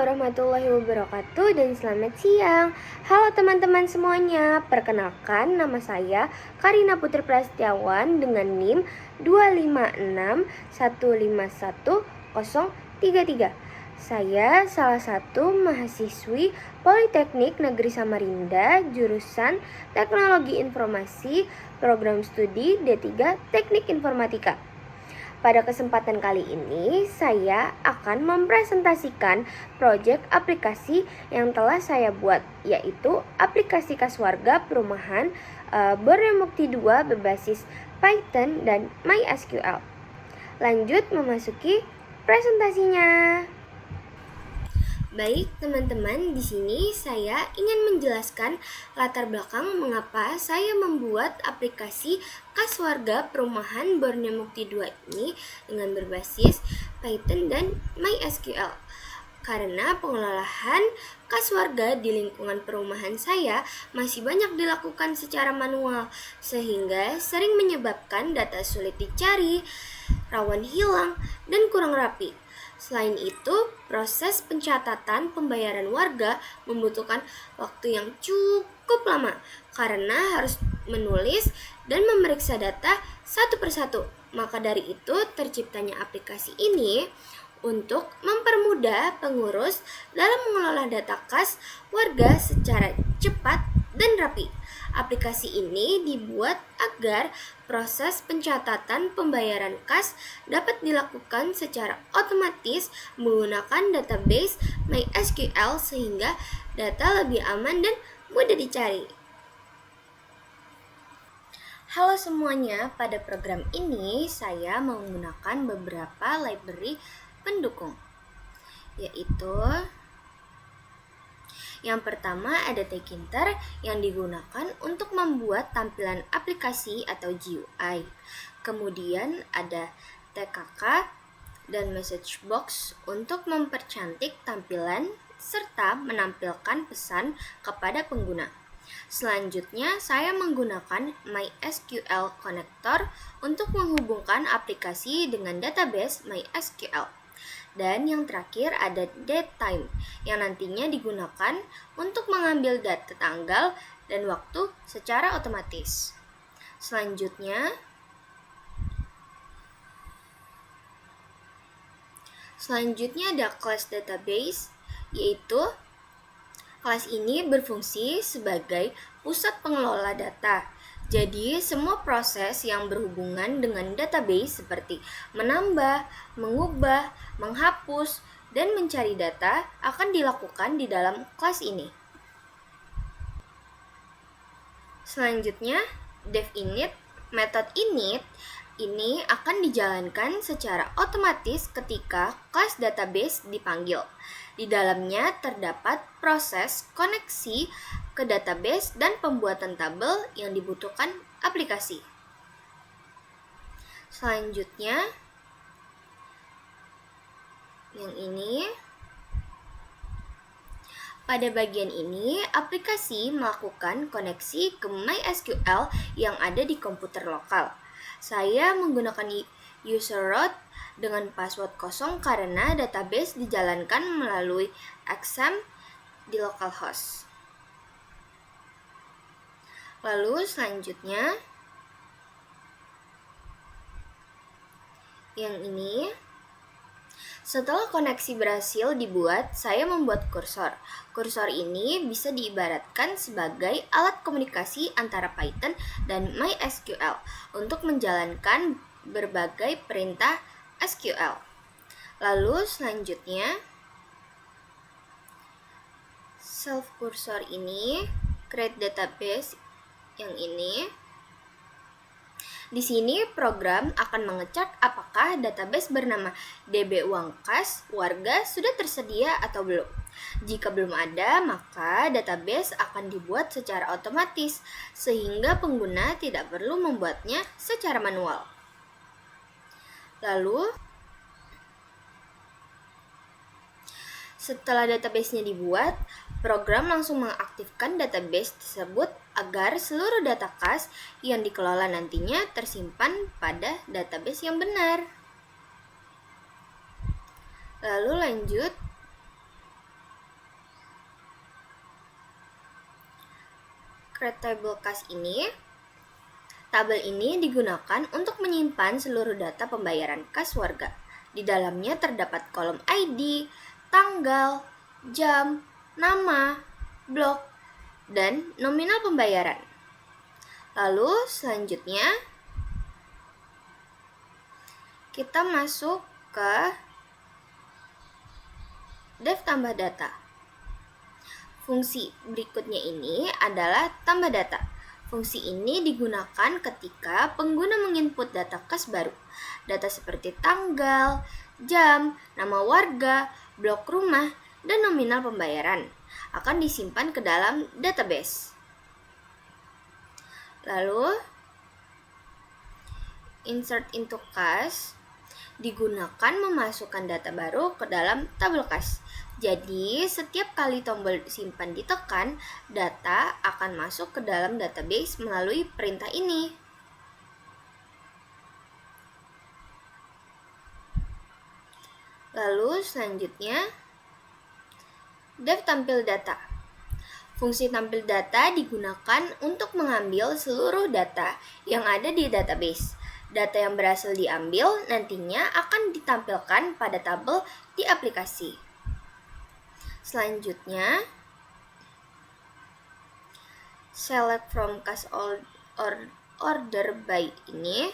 warahmatullahi wabarakatuh dan selamat siang. Halo teman-teman semuanya, perkenalkan nama saya Karina Putri Prasetyawan dengan NIM 256151033. Saya salah satu mahasiswi Politeknik Negeri Samarinda, jurusan Teknologi Informasi, program studi D3 Teknik Informatika. Pada kesempatan kali ini, saya akan mempresentasikan proyek aplikasi yang telah saya buat, yaitu aplikasi kas warga perumahan Borneo Mukti 2 berbasis Python dan MySQL. Lanjut memasuki presentasinya. Baik teman-teman, di sini saya ingin menjelaskan latar belakang mengapa saya membuat aplikasi kas warga perumahan Borneo Mukti 2 ini dengan berbasis Python dan MySQL. Karena pengelolaan kas warga di lingkungan perumahan saya masih banyak dilakukan secara manual, sehingga sering menyebabkan data sulit dicari, rawan hilang, dan kurang rapi. Selain itu, proses pencatatan pembayaran warga membutuhkan waktu yang cukup lama karena harus menulis dan memeriksa data satu persatu. Maka dari itu, terciptanya aplikasi ini untuk mempermudah pengurus dalam mengelola data kas warga secara cepat dan rapi. Aplikasi ini dibuat agar proses pencatatan pembayaran kas dapat dilakukan secara otomatis menggunakan database MySQL sehingga data lebih aman dan mudah dicari. Halo semuanya, pada program ini saya menggunakan beberapa library pendukung, yaitu yang pertama ada Tkinter yang digunakan untuk membuat tampilan aplikasi atau GUI. Kemudian ada TKK dan Messagebox untuk mempercantik tampilan serta menampilkan pesan kepada pengguna. Selanjutnya saya menggunakan MySQL Connector untuk menghubungkan aplikasi dengan database MySQL. Dan yang terakhir ada datetime yang nantinya digunakan untuk mengambil data tanggal dan waktu secara otomatis. Selanjutnya ada class database, yaitu kelas ini berfungsi sebagai pusat pengelola data. Jadi, semua proses yang berhubungan dengan database seperti menambah, mengubah, menghapus, dan mencari data akan dilakukan di dalam kelas ini. Selanjutnya, dev-init. Metode init ini akan dijalankan secara otomatis ketika kelas database dipanggil. Di dalamnya terdapat proses koneksi ke database dan pembuatan tabel yang dibutuhkan aplikasi. Selanjutnya, yang ini. Pada bagian ini, aplikasi melakukan koneksi ke MySQL yang ada di komputer lokal. Saya menggunakan user root dengan password kosong karena database dijalankan melalui XAMPP di localhost. Lalu selanjutnya, yang ini. Setelah koneksi berhasil dibuat, saya membuat kursor. Kursor ini bisa diibaratkan sebagai alat komunikasi antara Python dan MySQL untuk menjalankan berbagai perintah SQL. Lalu selanjutnya, self kursor ini, create database yang ini. Di sini program akan mengecek apakah database bernama DB Uang Kas Warga sudah tersedia atau belum. Jika belum ada, maka database akan dibuat secara otomatis sehingga pengguna tidak perlu membuatnya secara manual. Lalu, setelah database-nya dibuat, program langsung mengaktifkan database tersebut agar seluruh data kas yang dikelola nantinya tersimpan pada database yang benar. Lalu lanjut, Create table kas ini. Tabel ini digunakan untuk menyimpan seluruh data pembayaran kas warga. Di dalamnya terdapat kolom ID, tanggal, jam, nama, blok, dan nominal pembayaran. Lalu selanjutnya kita masuk ke dev tambah data. Fungsi berikutnya ini adalah tambah data. Fungsi ini digunakan ketika pengguna menginput data kas baru. Data seperti tanggal, jam, nama warga, blok rumah, dan nominal pembayaran akan disimpan ke dalam database. Lalu, insert into kas digunakan memasukkan data baru ke dalam tabel kas. Jadi, setiap kali tombol simpan ditekan, data akan masuk ke dalam database melalui perintah ini. Lalu, selanjutnya, dev tampil data. Fungsi tampil data digunakan untuk mengambil seluruh data yang ada di database. Data yang berhasil diambil nantinya akan ditampilkan pada tabel di aplikasi. Selanjutnya, select from kas order by ini.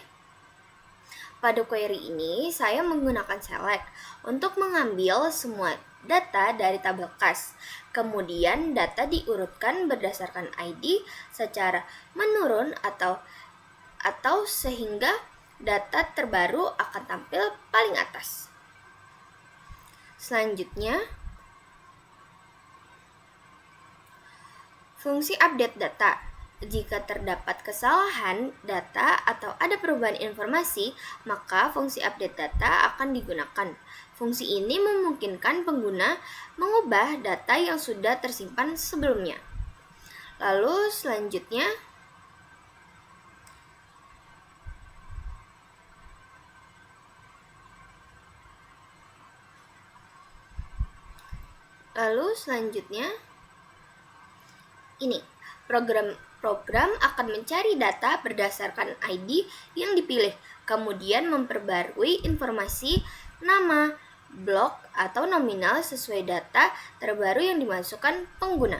Pada query ini, saya menggunakan select untuk mengambil semua data dari tabel kas. Kemudian, data diurutkan berdasarkan ID secara menurun atau sehingga data terbaru akan tampil paling atas. Selanjutnya, fungsi update data. Jika terdapat kesalahan data atau ada perubahan informasi, maka fungsi update data akan digunakan. Fungsi ini memungkinkan pengguna mengubah data yang sudah tersimpan sebelumnya. Lalu selanjutnya, ini program akan mencari data berdasarkan ID yang dipilih, kemudian memperbarui informasi nama, blok, atau nominal sesuai data terbaru yang dimasukkan pengguna.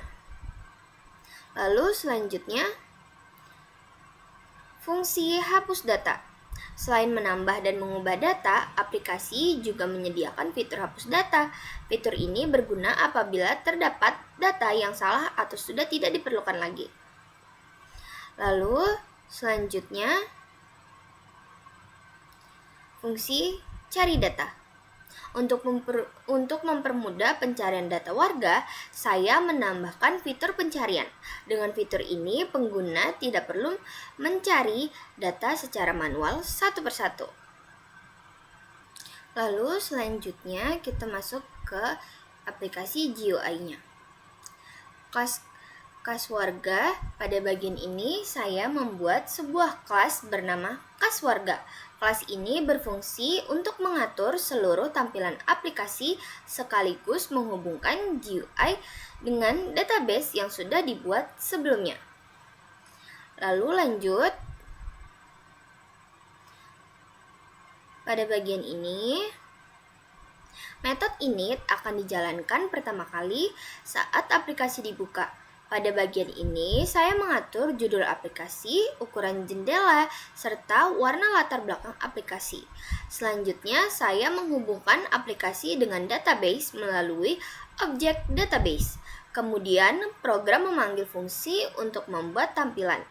Lalu selanjutnya, fungsi hapus data. Selain menambah dan mengubah data, aplikasi juga menyediakan fitur hapus data. Fitur ini berguna apabila terdapat data yang salah atau sudah tidak diperlukan lagi. Lalu, selanjutnya, fungsi cari data. Untuk mempermudah pencarian data warga, saya menambahkan fitur pencarian. Dengan fitur ini, pengguna tidak perlu mencari data secara manual satu persatu. Lalu selanjutnya kita masuk ke aplikasi GUI-nya. Kas warga, pada bagian ini saya membuat sebuah kelas bernama kas warga. Kelas ini berfungsi untuk mengatur seluruh tampilan aplikasi sekaligus menghubungkan GUI dengan database yang sudah dibuat sebelumnya. Lalu lanjut, pada bagian ini, metode init akan dijalankan pertama kali saat aplikasi dibuka. Pada bagian ini, saya mengatur judul aplikasi, ukuran jendela, serta warna latar belakang aplikasi. Selanjutnya, saya menghubungkan aplikasi dengan database melalui objek database. Kemudian, program memanggil fungsi untuk membuat tampilan,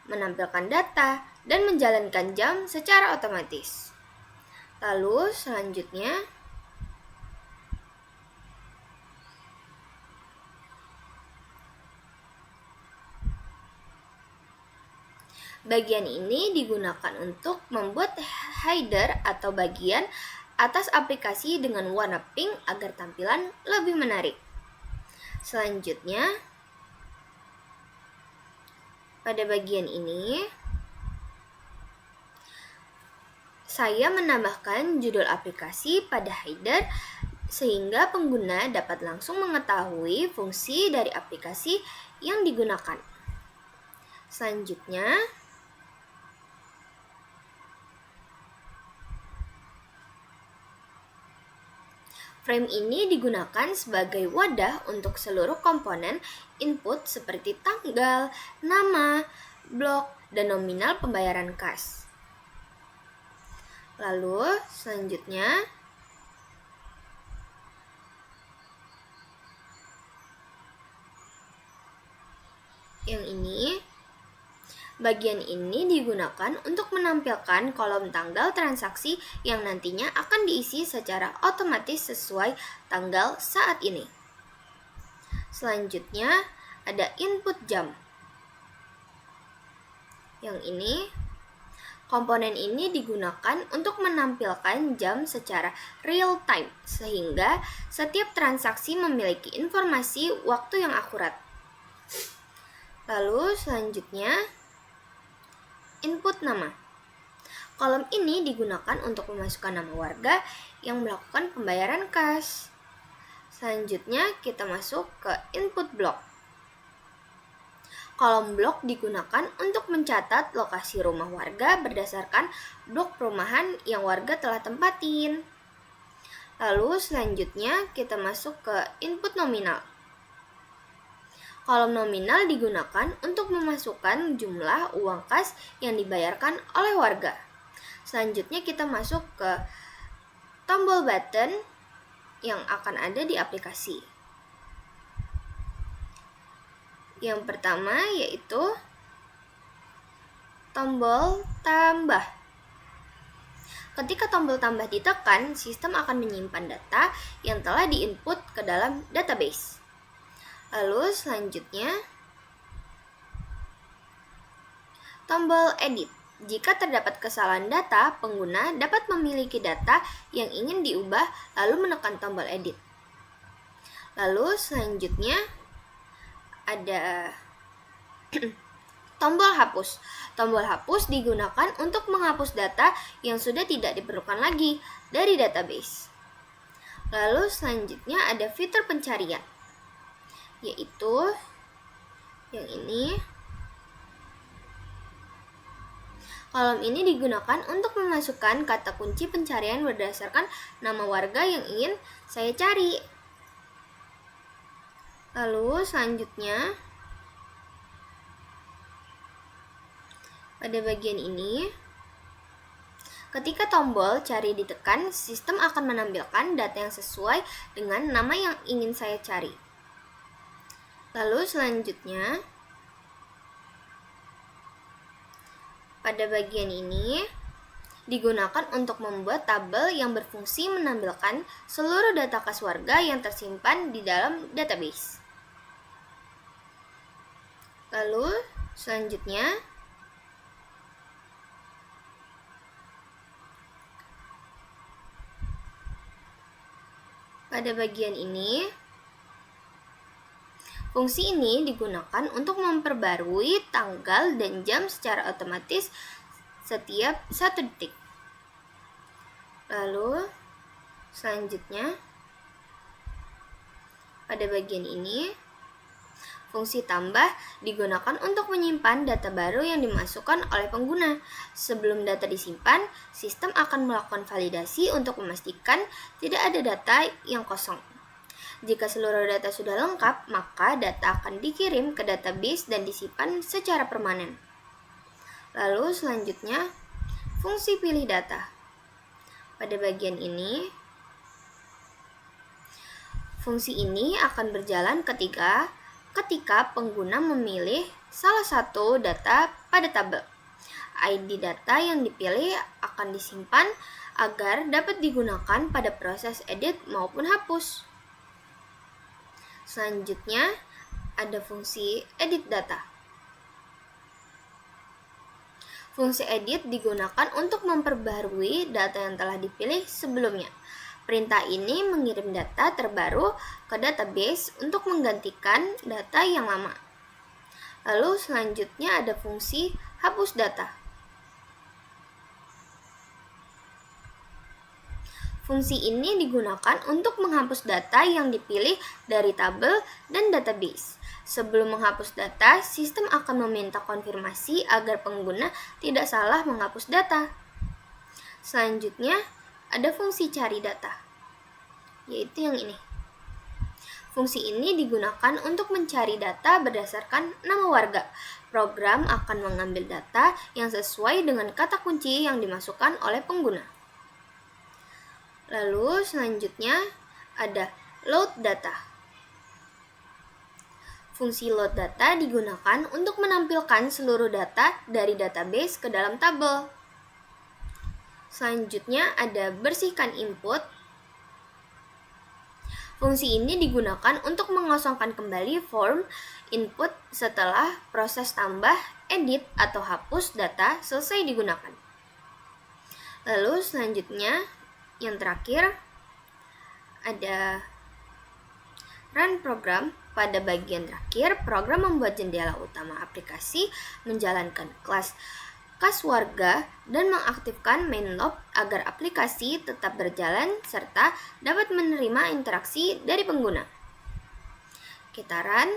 menampilkan data, dan menjalankan jam secara otomatis. Lalu, selanjutnya, bagian ini digunakan untuk membuat header atau bagian atas aplikasi dengan warna pink agar tampilan lebih menarik. Selanjutnya, pada bagian ini, saya menambahkan judul aplikasi pada header sehingga pengguna dapat langsung mengetahui fungsi dari aplikasi yang digunakan. Selanjutnya, frame ini digunakan sebagai wadah untuk seluruh komponen input seperti tanggal, nama, blok, dan nominal pembayaran kas. Lalu, selanjutnya, yang ini, bagian ini digunakan untuk menampilkan kolom tanggal transaksi yang nantinya akan diisi secara otomatis sesuai tanggal saat ini. Selanjutnya, ada input jam. Yang ini, komponen ini digunakan untuk menampilkan jam secara real time, sehingga setiap transaksi memiliki informasi waktu yang akurat. Lalu selanjutnya, input nama. Kolom ini digunakan untuk memasukkan nama warga yang melakukan pembayaran kas. Selanjutnya, kita masuk ke input blok. Kolom blok digunakan untuk mencatat lokasi rumah warga berdasarkan blok perumahan yang warga telah tempatin. Lalu selanjutnya kita masuk ke input nominal. Kolom nominal digunakan untuk memasukkan jumlah uang kas yang dibayarkan oleh warga. Selanjutnya kita masuk ke tombol button yang akan ada di aplikasi. Yang pertama yaitu tombol tambah. Ketika tombol tambah ditekan, sistem akan menyimpan data yang telah diinput ke dalam database. Lalu selanjutnya, tombol edit. Jika terdapat kesalahan data, pengguna dapat memiliki data yang ingin diubah lalu menekan tombol edit. Lalu selanjutnya ada tombol hapus. Tombol hapus digunakan untuk menghapus data yang sudah tidak diperlukan lagi dari database. Lalu selanjutnya ada fitur pencarian, yaitu yang ini. Kolom ini digunakan untuk memasukkan kata kunci pencarian berdasarkan nama warga yang ingin saya cari. Lalu selanjutnya, pada bagian ini, ketika tombol cari ditekan, sistem akan menampilkan data yang sesuai dengan nama yang ingin saya cari. Lalu selanjutnya, pada bagian ini digunakan untuk membuat tabel yang berfungsi menampilkan seluruh data kas warga yang tersimpan di dalam database. Lalu selanjutnya, pada bagian ini, fungsi ini digunakan untuk memperbarui tanggal dan jam secara otomatis setiap 1 detik. Lalu selanjutnya, pada bagian ini, fungsi tambah digunakan untuk menyimpan data baru yang dimasukkan oleh pengguna. Sebelum data disimpan, sistem akan melakukan validasi untuk memastikan tidak ada data yang kosong. Jika seluruh data sudah lengkap, maka data akan dikirim ke database dan disimpan secara permanen. Lalu selanjutnya, fungsi pilih data. Pada bagian ini, fungsi ini akan berjalan ketika pengguna memilih salah satu data pada tabel. ID data yang dipilih akan disimpan agar dapat digunakan pada proses edit maupun hapus. Selanjutnya, ada fungsi edit data. Fungsi edit digunakan untuk memperbarui data yang telah dipilih sebelumnya. Perintah ini mengirim data terbaru ke database untuk menggantikan data yang lama. Lalu selanjutnya ada fungsi hapus data. Fungsi ini digunakan untuk menghapus data yang dipilih dari tabel dan database. Sebelum menghapus data, sistem akan meminta konfirmasi agar pengguna tidak salah menghapus data. Selanjutnya, ada fungsi cari data, yaitu yang ini. Fungsi ini digunakan untuk mencari data berdasarkan nama warga. Program akan mengambil data yang sesuai dengan kata kunci yang dimasukkan oleh pengguna. Lalu selanjutnya ada load data. Fungsi load data digunakan untuk menampilkan seluruh data dari database ke dalam tabel. Selanjutnya ada bersihkan input. Fungsi ini digunakan untuk mengosongkan kembali form input setelah proses tambah, edit, atau hapus data selesai digunakan. Lalu selanjutnya, yang terakhir, ada run program. Pada bagian terakhir, program membuat jendela utama aplikasi, menjalankan kelas kas warga, dan mengaktifkan main loop agar aplikasi tetap berjalan serta dapat menerima interaksi dari pengguna. Kita run.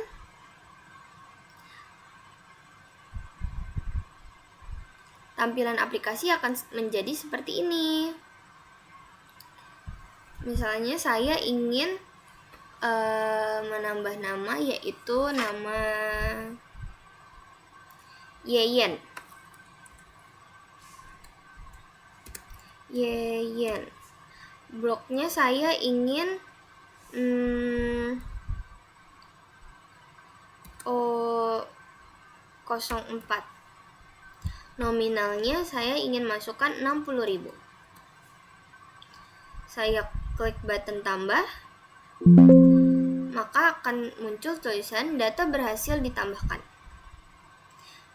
Tampilan aplikasi akan menjadi seperti ini. Misalnya saya ingin menambah nama, yaitu nama Yeyen. Bloknya saya ingin 04. Nominalnya saya ingin masukkan 60.000. Saya klik button tambah, maka akan muncul tulisan data berhasil ditambahkan.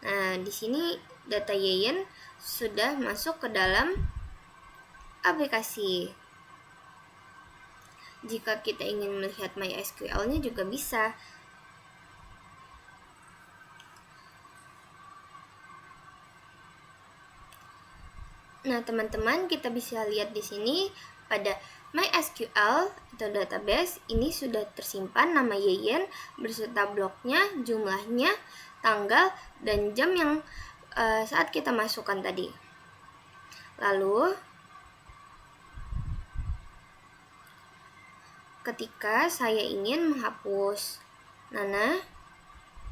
Nah, di sini data Yeyen sudah masuk ke dalam aplikasi. Jika kita ingin melihat MySQL-nya juga bisa. Nah, teman-teman, kita bisa lihat di sini pada MySQL atau database ini sudah tersimpan nama Yeyen beserta bloknya, jumlahnya, tanggal, dan jam yang saat kita masukkan tadi. Lalu, ketika saya ingin menghapus Nana,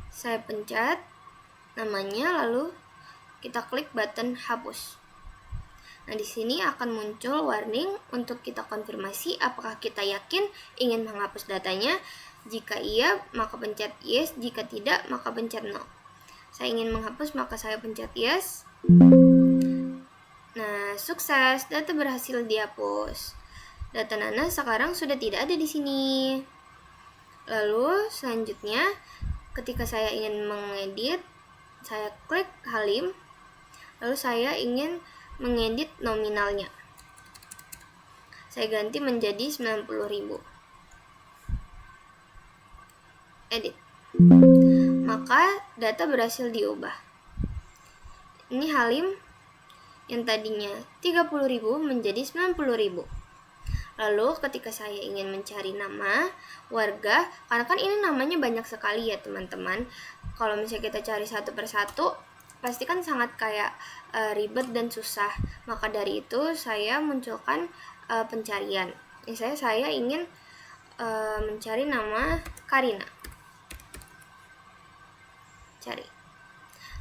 saya pencet namanya, lalu kita klik button hapus. Nah, di sini akan muncul warning untuk kita konfirmasi apakah kita yakin ingin menghapus datanya. Jika iya, maka pencet yes. Jika tidak, maka pencet no. Saya ingin menghapus, maka saya pencet yes. Nah, sukses, data berhasil dihapus. Data Nana sekarang sudah tidak ada di sini. Lalu selanjutnya, ketika saya ingin mengedit, saya klik Halim. Lalu saya ingin mengedit nominalnya. Saya ganti menjadi 90.000. Edit. Maka data berhasil diubah. Ini Halim yang tadinya 30.000 menjadi 90.000. Lalu ketika saya ingin mencari nama warga, karena kan ini namanya banyak sekali ya teman-teman. Kalau misalnya kita cari satu persatu, pasti kan sangat kayak ribet dan susah. Maka dari itu saya munculkan pencarian. Misalnya saya ingin mencari nama Karina. Cari.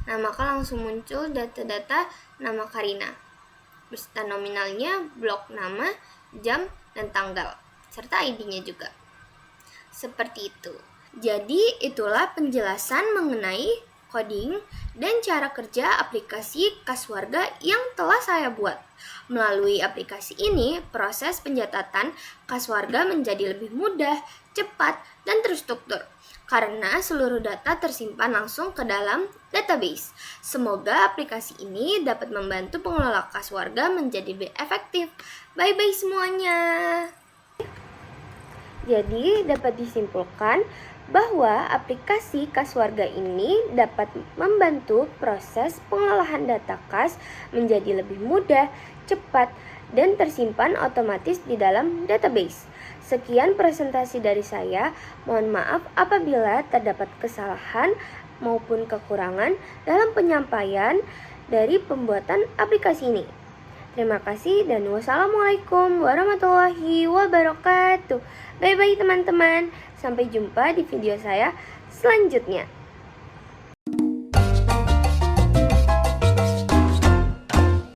Nah, maka langsung muncul data-data nama Karina beserta nominalnya, blok nama, jam, dan tanggal, serta ID-nya juga. Seperti itu. Jadi, itulah penjelasan mengenai coding dan cara kerja aplikasi kas warga yang telah saya buat. Melalui aplikasi ini, proses pencatatan kas warga menjadi lebih mudah, cepat, dan terstruktur karena seluruh data tersimpan langsung ke dalam database. Semoga aplikasi ini dapat membantu pengelola kas warga menjadi lebih efektif. Bye-bye semuanya. Jadi dapat disimpulkan bahwa aplikasi kas warga ini dapat membantu proses pengolahan data kas menjadi lebih mudah, cepat, dan tersimpan otomatis di dalam database. Sekian presentasi dari saya. Mohon maaf apabila terdapat kesalahan maupun kekurangan dalam penyampaian dari pembuatan aplikasi ini. Terima kasih dan wassalamualaikum warahmatullahi wabarakatuh. Bye-bye teman-teman. Sampai jumpa di video saya selanjutnya.